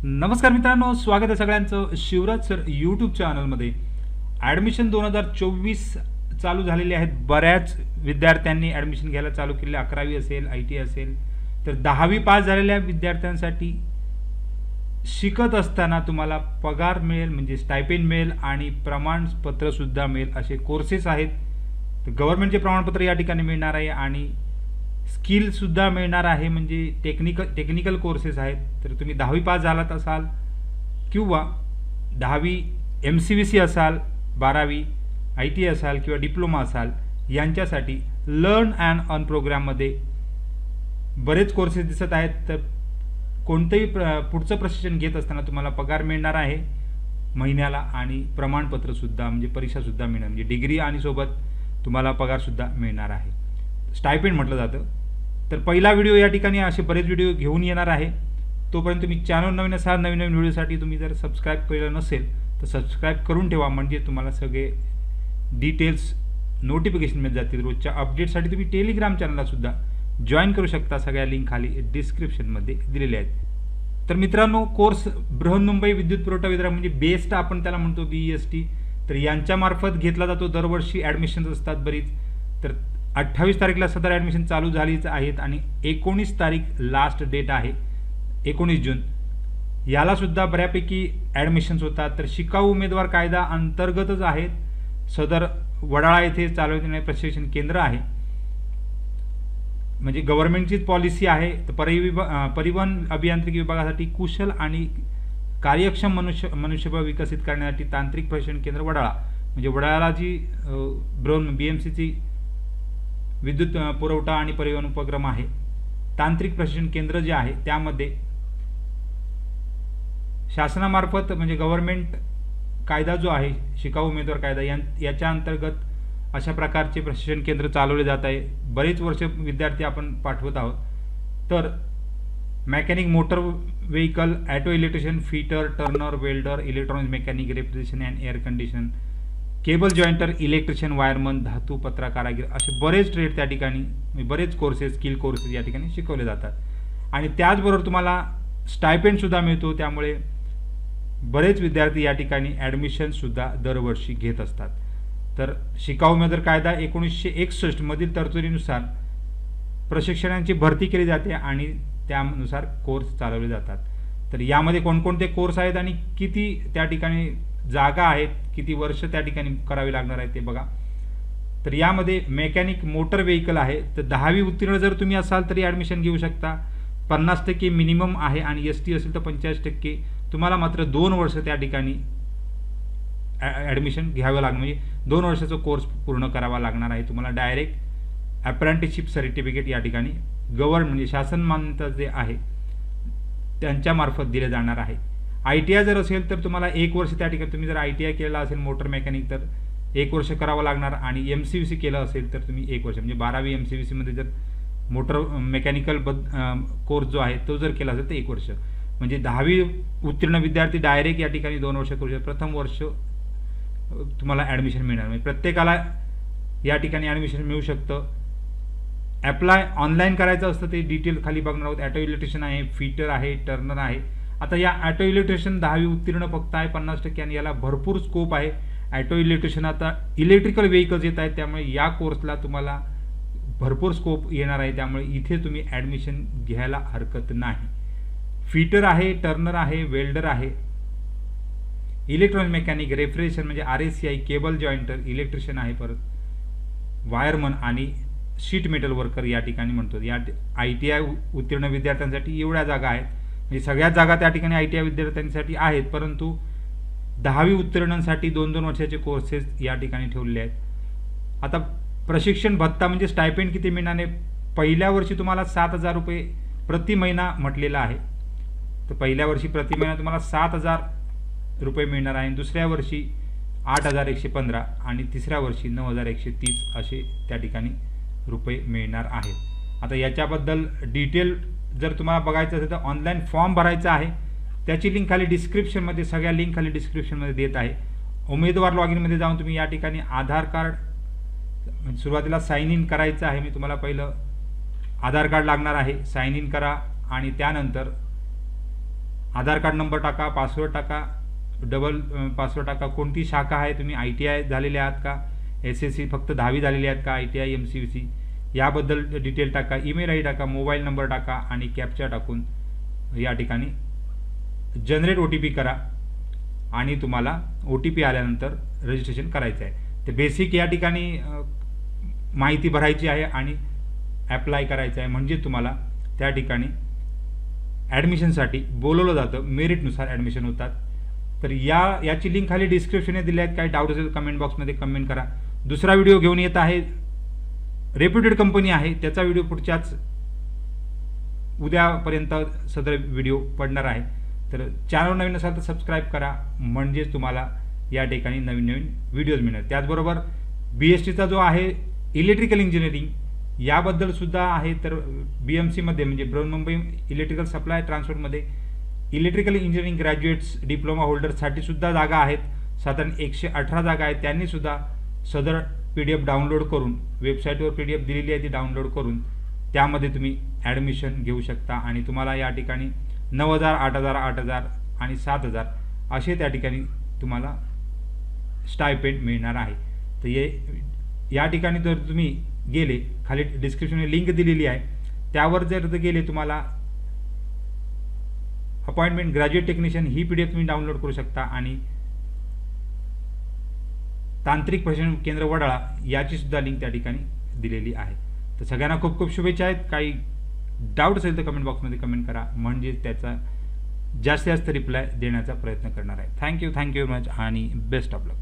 नमस्कार मित्रांनो, स्वागत आहे सगळ्यांचं शिवराज सर यूट्यूब चॅनलमध्ये। ॲडमिशन 2024 चालू झालेले आहेत। बऱ्याच विद्यार्थ्यांनी ॲडमिशन घ्यायला चालू केले। 11वी असेल, ITI असेल, तर 10वी पास झालेल्या विद्यार्थ्यांसाठी शिकत असताना तुम्हाला पगार मिळेल, म्हणजे स्टायपेंड मिळेल आणि प्रमाणपत्रसुद्धा मिळेल असे कोर्सेस आहेत। तर गव्हर्नमेंटचे प्रमाणपत्र या ठिकाणी मिळणार आहे आणि स्किलसुद्धा मिळणार आहे, म्हणजे टेक्निकल कोर्सेस आहेत। तर तुम्ही 10वी पास झालात असाल किंवा 10वी MCVC असाल, 12वी ITI असाल किंवा डिप्लोमा असाल, यांच्यासाठी लर्न अँड अर्न प्रोग्राममध्ये बरेच कोर्सेस दिसत आहेत। तर कोणतेही पुढचं प्रशिक्षण घेत असताना तुम्हाला पगार मिळणार आहे महिन्याला आणि प्रमाणपत्रसुद्धा, म्हणजे परीक्षासुद्धा मिळणार, म्हणजे डिग्री आणि सोबत तुम्हाला पगारसुद्धा मिळणार आहे, स्टायपेंड म्हटलं जातं। तर पहिला व्हिडिओ या ठिकाणी असे बरेच व्हिडिओ घेऊन येणार आहे। तोपर्यंत तुम्ही चॅनल नवीन असाल, नवीन नवीन व्हिडिओसाठी तुम्ही जर सबस्क्राईब केलं नसेल तर सबस्क्राईब करून ठेवा, म्हणजे तुम्हाला सगळे डिटेल्स नोटिफिकेशन मिळत जातील। रोजच्या अपडेटसाठी तुम्ही टेलिग्राम चॅनललासुद्धा जॉईन करू शकता। सगळ्या लिंक खाली डिस्क्रिप्शनमध्ये दिलेल्या आहेत। तर मित्रांनो, कोर्स बृहन्मुंबई विद्युत पुरवठा वितरक, म्हणजे बेस्ट आपण त्याला म्हणतो, BEST, तर यांच्यामार्फत घेतला जातो। दरवर्षी ॲडमिशन्स असतात बरीच। तर 28 तारीखला सदर ॲडमिशन चालू झालीच आहेत आणि 19 तारीख लास्ट डेट आहे, 19 जून। यालासुद्धा बऱ्यापैकी ॲडमिशन्स होतात। तर शिकाऊ उमेदवार कायदा अंतर्गतच आहेत। सदर वडाळा येथे चालवण्यात प्रशिक्षण केंद्र आहे, म्हणजे गव्हर्नमेंटचीच पॉलिसी आहे। तर परिवहन अभियांत्रिकी विभागासाठी कुशल आणि कार्यक्षम मनुष्यबळ विकसित करण्यासाठी तांत्रिक प्रशिक्षण केंद्र वडाळा, म्हणजे वडाळा जी BMCची विद्युत पुरवठा आणि परिवहन उपक्रम आहे, तांत्रिक प्रशिक्षण केंद्र जे आहे त्यामध्ये शासनामार्फत, म्हणजे गव्हर्नमेंट कायदा जो आहे, शिकाऊ उमेदवार कायदा, याच्या अंतर्गत अशा प्रकारचे प्रशिक्षण केंद्र चालवले जात आहे। बरेच वर्ष विद्यार्थी आपण पाठवत आहोत। तर mechanic, motor vehicle, auto electrician, fitter, turner, welder, electronics mechanic, refrigeration and air condition, cable jointer, electrician, wireman, धातू पत्रा कारागीर, असे बरेच ट्रेड त्या ठिकाणी, बरेच कोर्सेस, स्किल कोर्सेस या ठिकाणी शिकवले जातात। आणि त्याचबरोबर तुम्हाला स्टायपेंडसुद्धा मिळतो। त्यामुळे बरेच विद्यार्थी या ठिकाणी ॲडमिशनसुद्धा दरवर्षी घेत असतात। तर शिकाऊ उमेदवार कायदा 1961 मधील तरतुदीनुसार प्रशिक्षणांची भरती केली जाते आणि त्यानुसार कोर्स चालवले जातात। तर यामध्ये कोणकोणते कोर्स आहेत आणि किती त्या ठिकाणी जागा आहेत, किती वर्ष त्या ठिकाणी करावी लागणार आहे ते बघा। तर यामध्ये मेकॅनिक मोटर व्हेकल आहे, तर 10वी उत्तीर्ण जर तुम्ही असाल तरी ॲडमिशन घेऊ शकता। 50% मिनिमम आहे आणि ST असेल तर 85%। तुम्हाला मात्र 2 वर्ष त्या ठिकाणी ॲडमिशन घ्यावं लागणार, म्हणजे 2 वर्षाचा कोर्स पूर्ण करावा लागणार आहे तुम्हाला। डायरेक्ट अप्रेंटिसशिप सर्टिफिकेट या ठिकाणी म्हणजे शासन मान्यता जे आहे त्यांच्यामार्फत दिले जाणार आहे। ITI जर असेल तर तुम्हाला 1 वर्ष त्या ठिकाणी, तुम्ही जर ITI केलेला असेल मोटर मेकॅनिक तर 1 वर्ष करावं लागणार, आणि MCVC केलं असेल तर तुम्ही 1 वर्ष, म्हणजे 12वी MCVC मध्ये जर मोटर मेकॅनिकल कोर्स जो आहे तो जर केला असेल तर 1 वर्ष, म्हणजे 10वी उत्तीर्ण विद्यार्थी डायरेक्ट या ठिकाणी 2 वर्ष करू शकतात। प्रथम वर्ष तुम्हाला ॲडमिशन मिळणार, म्हणजे प्रत्येकाला या ठिकाणी ॲडमिशन मिळू शकतं। ॲप्लाय ऑनलाईन करायचं असतं, ते डिटेल खाली बघणार आहोत। ॲटो इलेक्ट्रिशियन आहे, फिटर आहे, टर्नर आहे। आता या ॲटो इलेक्ट्रिशियन 10वी उत्तीर्ण फक्त आहे 50%, आणि याला भरपूर स्कोप आहे। ॲटो इलेक्ट्रिशियन आता इलेक्ट्रिकल व्हेकल्स येत आहेत, त्यामुळे या कोर्सला तुम्हाला भरपूर स्कोप येणार आहे, त्यामुळे इथे तुम्ही ॲडमिशन घ्यायला हरकत नाही। फिटर आहे, टर्नर आहे, वेल्डर आहे, इलेक्ट्रॉनिक मेकॅनिक, रेफ्रिजरेशन म्हणजे RACI, केबल जॉईंटर, इलेक्ट्रिशियन आहे, परत वायरमन आणि शीट मेटल वर्कर या ठिकाणी म्हणतो। या ITI उत्तीर्ण विद्यार्थ्यांसाठी एवढ्या जागा आहेत, म्हणजे सगळ्याच जागा त्या ठिकाणी ITI विद्यार्थ्यांसाठी आहेत, परंतु 10वी उत्तीर्णांसाठी 2-2 वर्षाचे कोर्सेस या ठिकाणी ठेवलेले आहेत। आता प्रशिक्षण भत्ता म्हणजे स्टायपेंड किती मिळणार आहे? पहिल्या वर्षी तुम्हाला 7,000 रुपये प्रति महिना म्हटलेला आहे। तर पहिल्या वर्षी प्रति महिना तुम्हाला 7,000 रुपये मिळणार आहे, दुसऱ्या वर्षी 8,115 आणि तिसऱ्या वर्षी 9,130 असे त्या ठिकाणी रुपये मिळणार आहेत। आता याच्याबद्दल डिटेल जर तुम्हाला बघायचं असेल तर ऑनलाईन फॉर्म भरायचा आहे, त्याची लिंक खाली डिस्क्रिप्शनमध्ये, सगळ्या लिंक खाली डिस्क्रिप्शनमध्ये देत आहे। उमेदवार लॉगिनमध्ये जाऊन तुम्ही या ठिकाणी आधार कार्ड, म्हणजे सुरुवातीला साइन इन करायचं आहे। मी तुम्हाला पहिलं आधार कार्ड लागणार आहे, साइन इन करा आणि त्यानंतर आधार कार्ड नंबर टाका, पासवर्ड टाका, डबल पासवर्ड टाका, कोणती शाखा आहे, तुम्ही ITI झालेले आहात का, SSC फक्त 10वी झालेली आहेत का, ITI MCVC याबद्दल डिटेल टाका, ईमेल ID टाका, मोबाईल नंबर टाका आणि कॅप्चा टाकून या ठिकाणी जनरेट OTP करा आणि तुम्हाला OTP आल्यानंतर रजिस्ट्रेशन करायचं आहे. तर बेसिक या ठिकाणी माहिती भरायची आहे आणि ॲप्लाय करायचं आहे, म्हणजे तुम्हाला त्या ठिकाणी ॲडमिशनसाठी बोलवलं जातं. मेरिटनुसार ॲडमिशन होतात. तर याची लिंक खाली डिस्क्रिप्शनमध्ये दिली आहे. काही डाऊट असेल कमेंट बॉक्समध्ये कमेंट करा. दुसरा व्हिडिओ घेऊन येत आहे, रेप्युटेड कंपनी आहे, त्याचा व्हिडिओ पुढच्याच उद्यापर्यंत सदर व्हिडिओ पडणार आहे. तर चॅनल नवीन असाल तर सबस्क्राईब करा, म्हणजेच तुम्हाला या ठिकाणी नवीन नवीन व्हिडिओज मिळणार. त्याचबरोबर BSTचा जो आहे इलेक्ट्रिकल इंजिनिअरिंग याबद्दल सुद्धा आहे. तर BMCमध्ये म्हणजे बृहन्मुंबई इलेक्ट्रिकल सप्लाय ट्रान्सपोर्टमध्ये इलेक्ट्रिकल इंजिनिअरिंग ग्रॅज्युएट्स डिप्लोमा होल्डरसाठी सुद्धा जागा आहेत. साधारण 118 जागा आहेत. त्यांनी सुद्धा सदर PDF डाउनलोड करून, वेबसाईटवर PDF दिलेली आहे ती डाउनलोड करून त्यामध्ये तुम्ही ॲडमिशन घेऊ शकता आणि तुम्हाला या ठिकाणी 9,000, 8,000, 8,000 आणि 7,000 असे त्या ठिकाणी तुम्हाला स्टायपेंड मिळणार आहे. तर या ठिकाणी जर तुम्ही गेले, खाली डिस्क्रिप्शनमध्ये लिंक दिलेली आहे, त्यावर जर गेले तुम्हाला अपॉइंटमेंट ग्रॅज्युएट टेक्निशियन ही PDF तुम्ही डाउनलोड करू शकता आणि तांत्रिक प्रशिक्षण केंद्र वडाळा याची सुद्धा लिंक त्या ठिकाणी दिलेली आहे. तर सगळ्यांना खूप खूप शुभेच्छा आहेत. काही डाऊट असेल तर कमेंट बॉक्समध्ये कमेंट करा, म्हणजे त्याचा जास्तीत जास्त रिप्लाय देण्याचा प्रयत्न करणार आहे. थँक्यू व्हेरी मच आणि बेस्ट ऑफ लक.